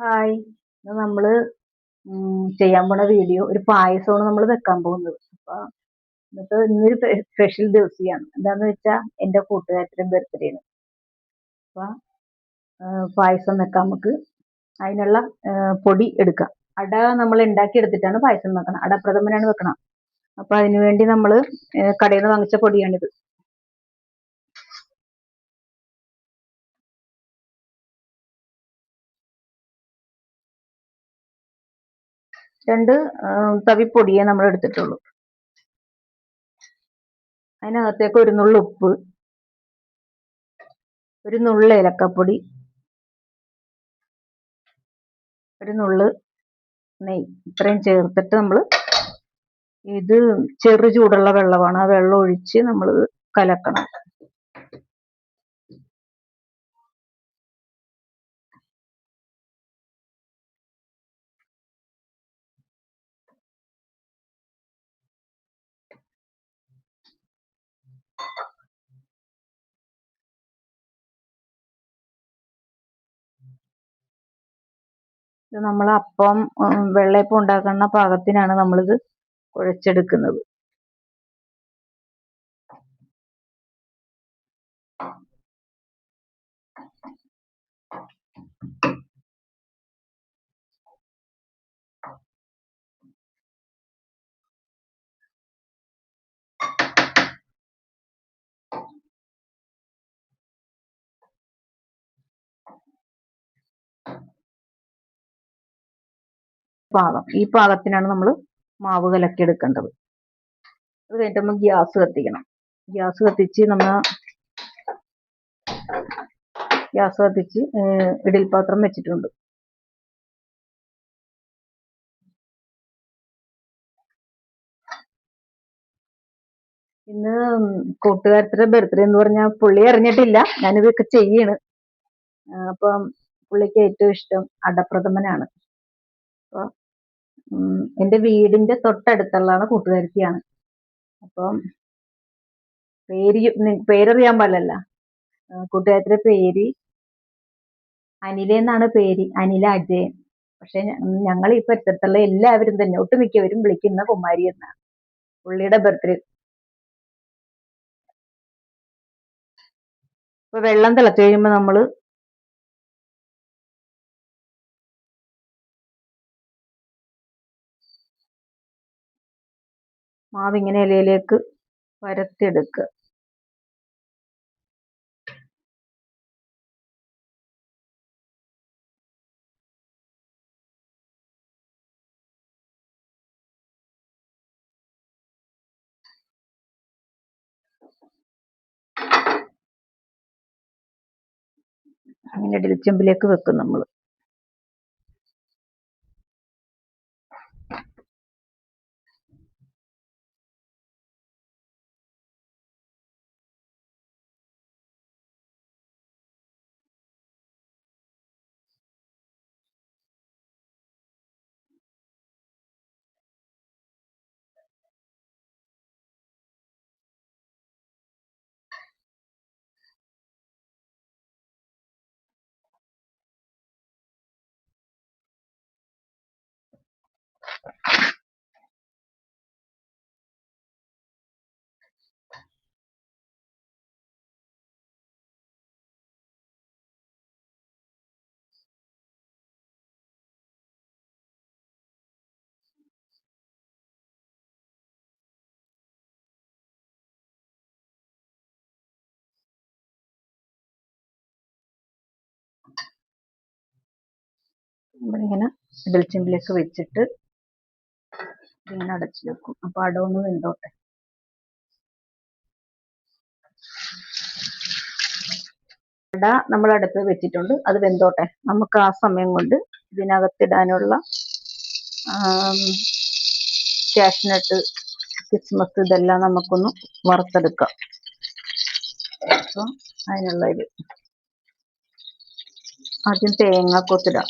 Hi. ഇന്ന് നമ്മള് ചെയ്യാൻ പോണ വീഡിയോ ഒരു പായസമാണ് നമ്മൾ വെക്കാൻ പോകുന്നത്. അപ്പൊ ഇന്നൊരു സ്പെഷ്യൽ ദിവസിയാണ്. എന്താന്ന് വെച്ചാ എന്റെ കൂട്ടുകാരുടെ ബർത്ത്ഡേ ആണ്. അപ്പൊ പായസം വെക്കാം നമുക്ക്. അതിനുള്ള പൊടി എടുക്കാം. അട നമ്മൾ ഉണ്ടാക്കി എടുത്തിട്ടാണ് പായസം വെക്കണം. അടപ്രഥമനാണ് വെക്കണം. അപ്പൊ അതിനു വേണ്ടി നമ്മൾ കടയിൽ നിന്ന് വാങ്ങിച്ച പൊടിയാണിത്. രണ്ട് തവി പൊടിയെ നമ്മൾ എടുത്തിട്ടുള്ളൂ. അതിനകത്തേക്ക് ഒരു നുള്ളു ഉപ്പ്, ഒരു നുള്ളു ഏലക്കപ്പൊടി, ഒരു നുള്ളു നെയ്യ്, ഇത്രയും ചേർത്തിട്ട് നമ്മൾ ഇത് ചെറു ചൂടുള്ള വെള്ളമാണ്. ആ വെള്ളം ഒഴിച്ച് നമ്മൾ കലക്കണം. ഇത് നമ്മൾ അപ്പം വെള്ളയപ്പം ഉണ്ടാക്കുന്ന പാകത്തിനാണ് നമ്മളിത് കുഴച്ചെടുക്കുന്നത്. ഈ പാകത്തിനാണ് നമ്മൾ മാവ് കലക്കി എടുക്കേണ്ടത്. അത് കഴിഞ്ഞിട്ട് നമ്മൾ ഗ്യാസ് കത്തിക്കണം. ഗ്യാസ് കത്തിച്ച് ഇഡലി പാത്രം വെച്ചിട്ടുണ്ട്. ഇന്ന് കൂട്ടുകാരുടെ ബർത്ത്ഡേ എന്ന് പറഞ്ഞാൽ പുള്ളി അറിഞ്ഞിട്ടില്ല ഞാനിതൊക്കെ ചെയ്യാണ്. അപ്പം പുള്ളിക്ക് ഏറ്റവും ഇഷ്ടം അടപ്രഥമനാണ്. അപ്പൊ എൻ്റെ വീടിന്റെ തൊട്ടടുത്തുള്ളതാണ്, കൂട്ടുകാരിയാണ്. അപ്പം പേരറിയാൻ പാടില്ലല്ല. കൂട്ടുകാരുടെ പേര് അനില എന്നാണ് പേര്, അനില അജയൻ. പക്ഷെ ഞങ്ങൾ ഈ പരിസരത്തുള്ള എല്ലാവരും തന്നെ ഒട്ടുമിക്കവരും വിളിക്കുന്ന കുമാരി എന്നാണ്. പുള്ളിയുടെ ബർത്ത്ഡേ. ഇപ്പൊ വെള്ളം തിളച്ചു കഴിയുമ്പോ നമ്മള് മാവിങ്ങനെ ഇലയിലേക്ക് പരത്തിയെടുക്കുക. അങ്ങനെ ഇഡലിച്ചെമ്പിലേക്ക് വെക്കും നമ്മൾ. നമ്മളിങ്ങനെ ഇഡലിച്ചെമ്പിലേക്ക് വെച്ചിട്ട് ഇങ്ങനെ അടച്ചു വെക്കും. അപ്പൊ അട ഒന്ന് വെന്തോട്ടെ. അട നമ്മൾ അടുത്ത് വെച്ചിട്ടുണ്ട്, അത് വെന്തോട്ടെ. നമുക്ക് ആ സമയം കൊണ്ട് ഇതിനകത്തിടാനുള്ള കാഷ്നട്ട്, കിസ്മസ് ഇതെല്ലാം നമുക്കൊന്ന് വറുത്തെടുക്കാം. അപ്പൊ അതിനുള്ള ഇത് ആദ്യം തേങ്ങ കൊത്തിടാം.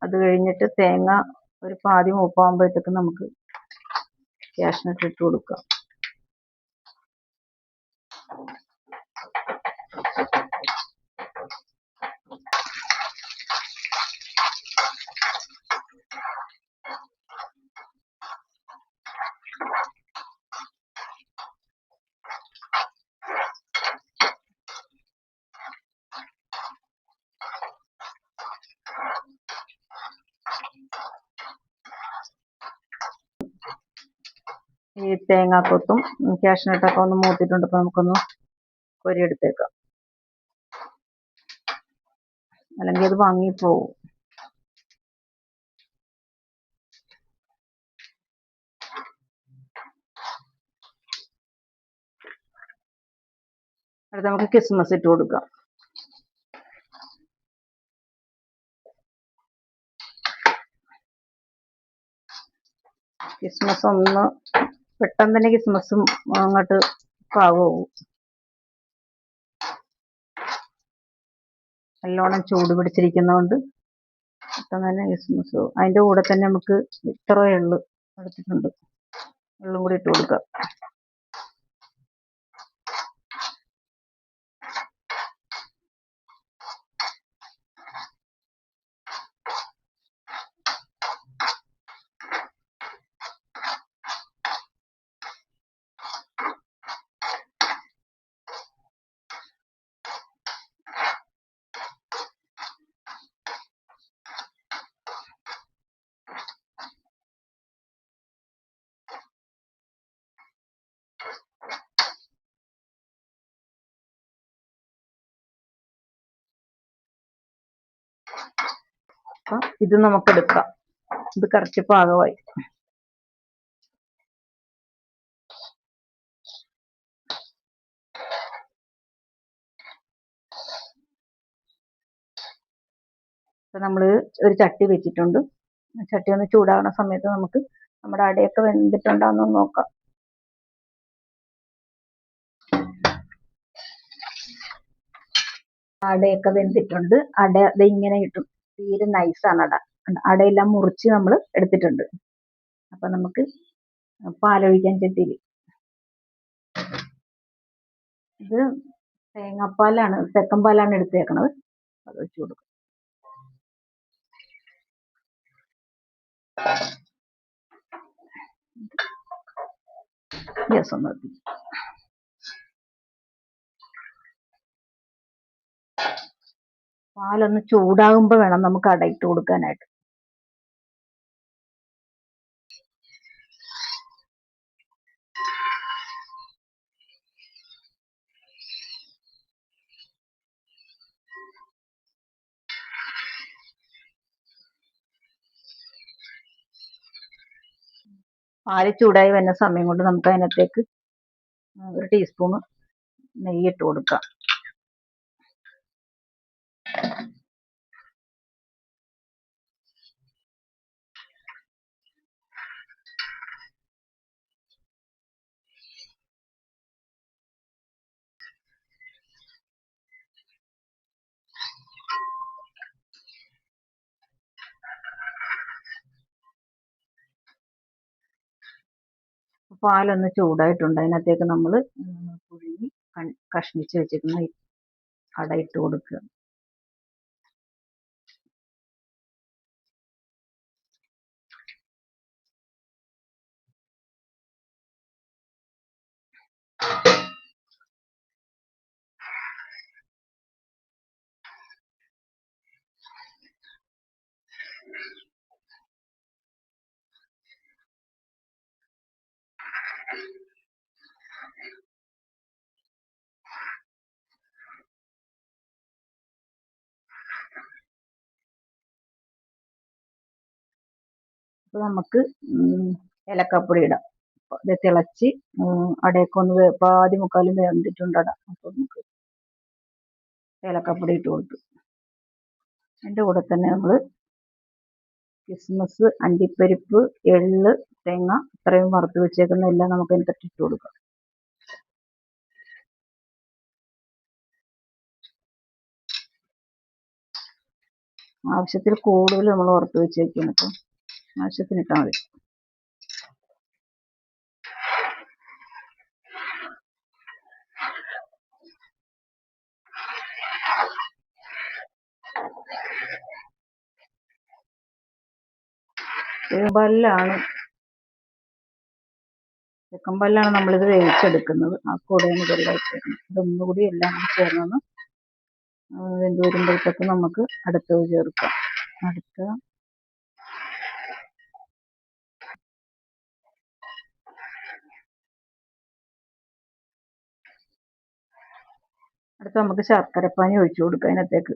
അത് കഴിഞ്ഞിട്ട് തേങ്ങ ഒരു പാതി മൂപ്പാകുമ്പോഴത്തേക്ക് നമുക്ക് കാഷ്നട്ട് ഇട്ട് കൊടുക്കാം. ഈ തേങ്ങാക്കൊത്തും കാഷ്നട്ടൊക്കെ ഒന്ന് മൂത്തിട്ടുണ്ട്. അപ്പോൾ നമുക്കൊന്ന് കോരിയെടുത്തേക്കാം, അല്ലെങ്കിൽ അത് വാങ്ങിപ്പോവും. അടുത്ത് നമുക്ക് കിസ്മസ് ഇട്ട് കൊടുക്കാം. കിസ്മസ് ഒന്ന് പെട്ടെന്ന് തന്നെ കിസ്മസും അങ്ങോട്ട് പാകവും. നല്ലോണം ചൂട് പിടിച്ചിരിക്കുന്നതുകൊണ്ട് പെട്ടെന്ന് തന്നെ കിസ്മസ്. അതിൻ്റെ കൂടെ തന്നെ നമുക്ക് ഇത്ര എള്ള് എടുത്തിട്ടുണ്ട്, എള്ളും കൂടി ഇട്ട് കൊടുക്കാം. അപ്പം ഇത് നമുക്ക് എടുക്കാം. ഇത് കറക്റ്റ് പാകമായി. ഇപ്പം നമ്മൾ ഒരു ചട്ടി വെച്ചിട്ടുണ്ട്. ചട്ടി ഒന്ന് ചൂടാകുന്ന സമയത്ത് നമുക്ക് നമ്മുടെ അടയൊക്കെ വെന്തിട്ടുണ്ടോയെന്ന് നോക്കാം. അടയൊക്കെ വെന്തിട്ടുണ്ട്. അട ഇങ്ങനെ കിട്ടും, തീരെ നൈസാണ് അട. അടയെല്ലാം മുറിച്ച് നമ്മൾ എടുത്തിട്ടുണ്ട്. അപ്പം നമുക്ക് പാലൊഴിക്കാൻ ചട്ടിയിൽ. ഇത് തേങ്ങാപ്പാലാണ്, തെക്കൻ പാലാണ് എടുത്തേക്കണത്. അത് വെച്ച് കൊടുക്കും. ഗ്യാസ് ഒന്ന് നിർത്തി. പാലൊന്ന് ചൂടാകുമ്പോൾ വേണം നമുക്ക് അടയിട്ട് കൊടുക്കാനായിട്ട്. പാല് ചൂടായി വരുന്ന സമയം കൊണ്ട് നമുക്ക് അതിനകത്തേക്ക് ഒരു ടീസ്പൂണ് നെയ്യ് ഇട്ട് കൊടുക്കാം. പാലൊന്ന് ചൂടായിട്ടുണ്ട്. അതിനകത്തേക്ക് നമ്മൾ പുഴുങ്ങി കഷ്ണിച്ച് വെച്ചിരുന്ന അട ഇട്ട് കൊടുക്കുക. അപ്പോൾ നമുക്ക് ഏലക്കാപ്പൊടി ഇടാം. ഇത് തിളച്ച് അടയൊക്കെ ഒന്ന് പാതി മുക്കാലും വെന്തിട്ടുണ്ട് അട. അപ്പോൾ നമുക്ക് ഏലക്കപ്പൊടി ഇട്ട് കൊടുത്തു. അതിൻ്റെ കൂടെ തന്നെ നമ്മൾ കിസ്മസ്, അണ്ടിപ്പരിപ്പ്, എള്ള്, തേങ്ങ ഇത്രയും വറുത്ത് വെച്ചേക്കുന്ന എല്ലാം നമുക്ക് അതിനകത്ത് ഇട്ട് കൊടുക്കാം. ആവശ്യത്തിൽ കൂടുതൽ നമ്മൾ വറുത്ത് വെച്ചേക്കുന്നു. അപ്പം ആവശ്യത്തിന് ഇട്ടാൽ മതി. ചിക്കൻ പല്ലാണ് നമ്മളിത് വേവിച്ചെടുക്കുന്നത്. ആ കൂടെയാണ് ഇതെല്ലാം ഇട്ടേക്കുന്നത്. ഇതൊന്നുകൂടി എല്ലാം കൂടി ചേർന്നൊന്ന് വെന്ത് വരുമ്പോഴത്തേക്ക് നമുക്ക് അടുത്തത് ചേർക്കാം. അടുത്ത നമുക്ക് ശർക്കരപ്പാനി ഒഴിച്ചു കൊടുക്കാം അതിനകത്തേക്ക്.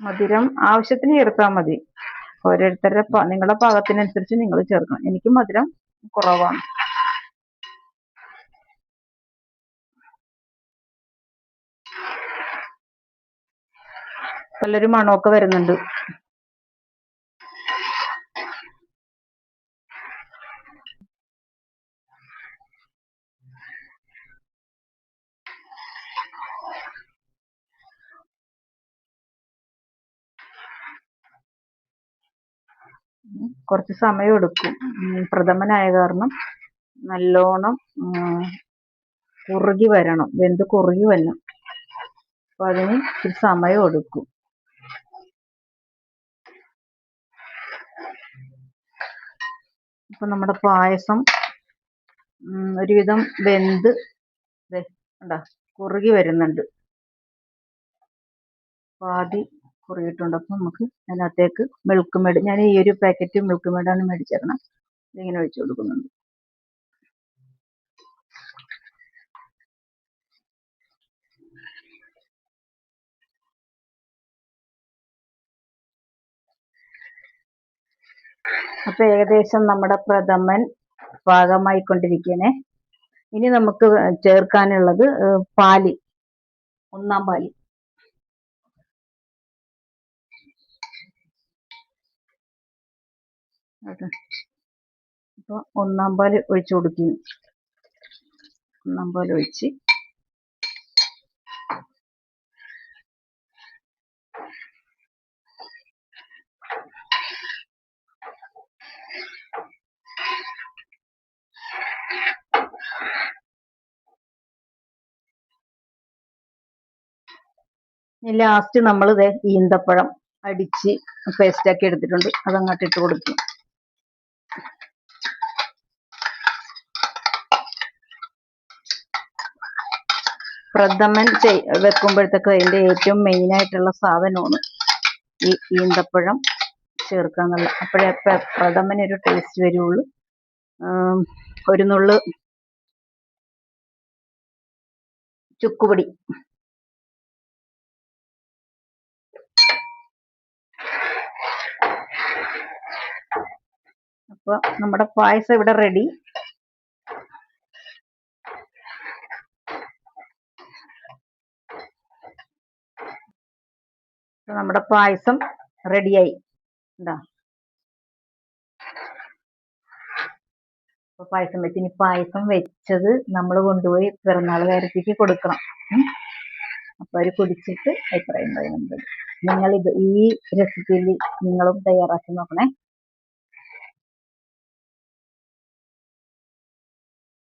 മധുരം ആവശ്യത്തിന് ചേർത്താൽ മതി. ഓരോരുത്തരുടെ നിങ്ങളുടെ പാകത്തിനനുസരിച്ച് നിങ്ങൾ ചേർക്കണം. എനിക്ക് മധുരം കുറവാണ്. നല്ലൊരു മണമൊക്കെ വരുന്നുണ്ട്. കുറച്ച് സമയം എടുക്കും. പ്രഥമനായ കാരണം നല്ലോണം കുറുകി വരണം, വെന്ത് കുറുകി വരണം. അപ്പൊ അതിന് ഇച്ചിരി സമയം എടുക്കും. അപ്പൊ നമ്മുടെ പായസം ഒരുവിധം വെന്ത് കുറുകി വരുന്നുണ്ട്. പാതി കുറുകിയിട്ടുണ്ട്. അപ്പം നമുക്ക് അതിനകത്തേക്ക് മിൽക്ക് മെയ്ഡ്, ഞാൻ ഈ ഒരു പാക്കറ്റ് മിൽക്ക് മെയ്ഡാണ് മേടിച്ചേക്കണം. ഇതിങ്ങനെ ഒഴിച്ചു കൊടുക്കുന്നുണ്ട്. അപ്പൊ ഏകദേശം നമ്മുടെ പ്രഥമൻ പാകമായിക്കൊണ്ടിരിക്കണേ. ഇനി നമുക്ക് ചേർക്കാനുള്ളത് പാല്, 1-ാം പാല്. അപ്പോൾ 1-ാം പാല് ഒഴിച്ചു കൊടുക്കുന്നു. 1-ാം പാല് ഒഴിച്ച് ലാസ്റ്റ് നമ്മൾ ഈന്തപ്പഴം അടിച്ച് പേസ്റ്റാക്കി എടുത്തിട്ടുണ്ട്. അതങ്ങോട്ട് ഇട്ട് കൊടുക്കും. പ്രഥമൻ വെക്കുമ്പോഴത്തേക്ക് അതിൻ്റെ ഏറ്റവും മെയിനായിട്ടുള്ള സാധനമാണ് ഈ ഈന്തപ്പഴം ചേർക്കുക എന്നുള്ളത്. അപ്പോഴേ പ്രഥമനൊരു ടേസ്റ്റ് വരുള്ളൂ. ഒരു നുള്ള് ചുക്കുപൊടി, അപ്പോൾ നമ്മുടെ പായസം ഇവിടെ റെഡി. നമ്മുടെ പായസം റെഡിയായി. എന്താ പായസം വെച്ച്, ഇനി പായസം വെച്ചത് നമ്മൾ കൊണ്ടുപോയി പിറന്നാളുകാരത്തേക്ക് കൊടുക്കണം. അപ്പൊ അവര് കുടിച്ചിട്ട് അഭിപ്രായം പറയുന്നുണ്ട്. നിങ്ങളിത് ഈ റെസിപ്പിയിൽ നിങ്ങളും തയ്യാറാക്കി നോക്കണേ.